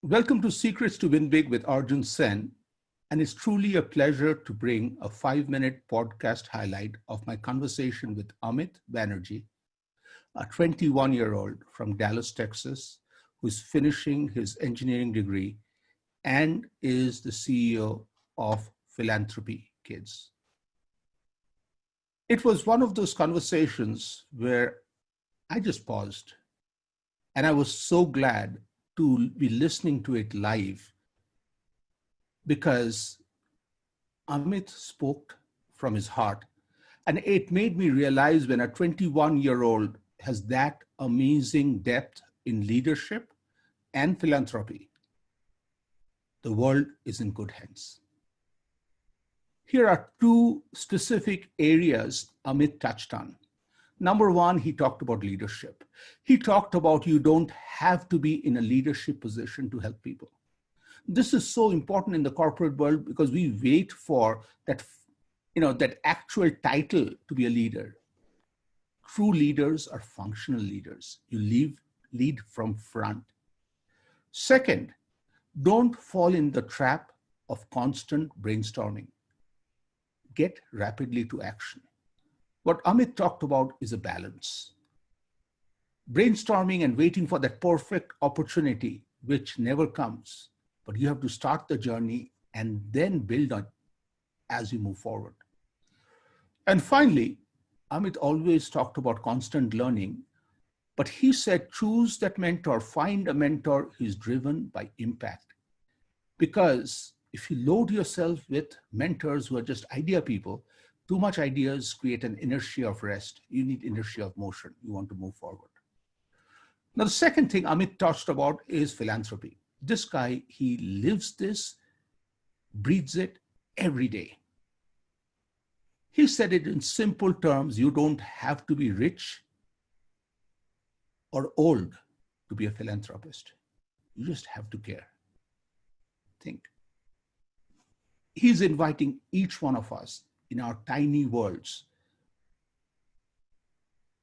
Welcome to Secrets to Win Big with Arjun Sen, and it's truly a pleasure to bring a 5-minute podcast highlight of my conversation with Amit Banerjee, a 21-year-old from Dallas, Texas, who is finishing his engineering degree and is the CEO of Philanthropy Kids. It was one of those conversations where I just paused, and I was so glad to be listening to it live because Amit spoke from his heart. And it made me realize when a 21-year-old has that amazing depth in leadership and philanthropy, the world is in good hands. Here are two specific areas Amit touched on. Number one, he talked about leadership. He talked about you don't have to be in a leadership position to help people. This is so important in the corporate world because we wait for that actual title to be a leader. True leaders are functional leaders. You lead from front. Second, don't fall in the trap of constant brainstorming. Get rapidly to action. What Amit talked about is a balance. Brainstorming and waiting for that perfect opportunity, which never comes, but you have to start the journey and then build on as you move forward. And finally, Amit always talked about constant learning, but he said, choose that mentor, find a mentor who's driven by impact. Because if you load yourself with mentors who are just idea people, too much ideas create an inertia of rest. You need inertia of motion. You want to move forward. Now, the second thing Amit touched about is philanthropy. This guy, he lives this, breathes it every day. He said it in simple terms, you don't have to be rich or old to be a philanthropist. You just have to care. Think. He's inviting each one of us in our tiny worlds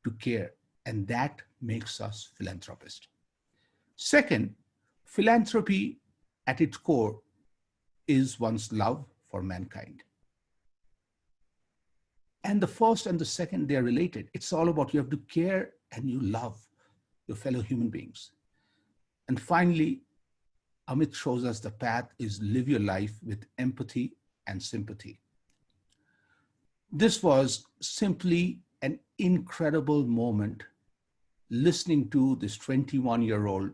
to care, and that makes us philanthropists. Second, philanthropy at its core is one's love for mankind. And the first and the second, they are related. It's all about you have to care and you love your fellow human beings. And finally, Amit shows us the path is live your life with empathy and sympathy. This was simply an incredible moment listening to this 21-year-old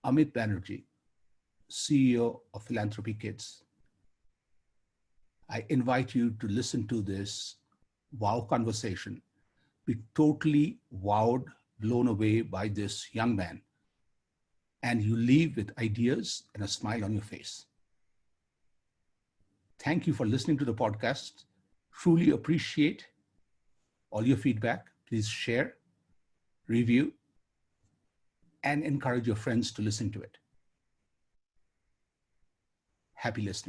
Amit Banerjee, CEO of Philanthropy Kids. I invite you to listen to this wow conversation. Be totally wowed, blown away by this young man. And you leave with ideas and a smile on your face. Thank you for listening to the podcast. Truly appreciate all your feedback. Please share, review, and encourage your friends to listen to it. Happy listening.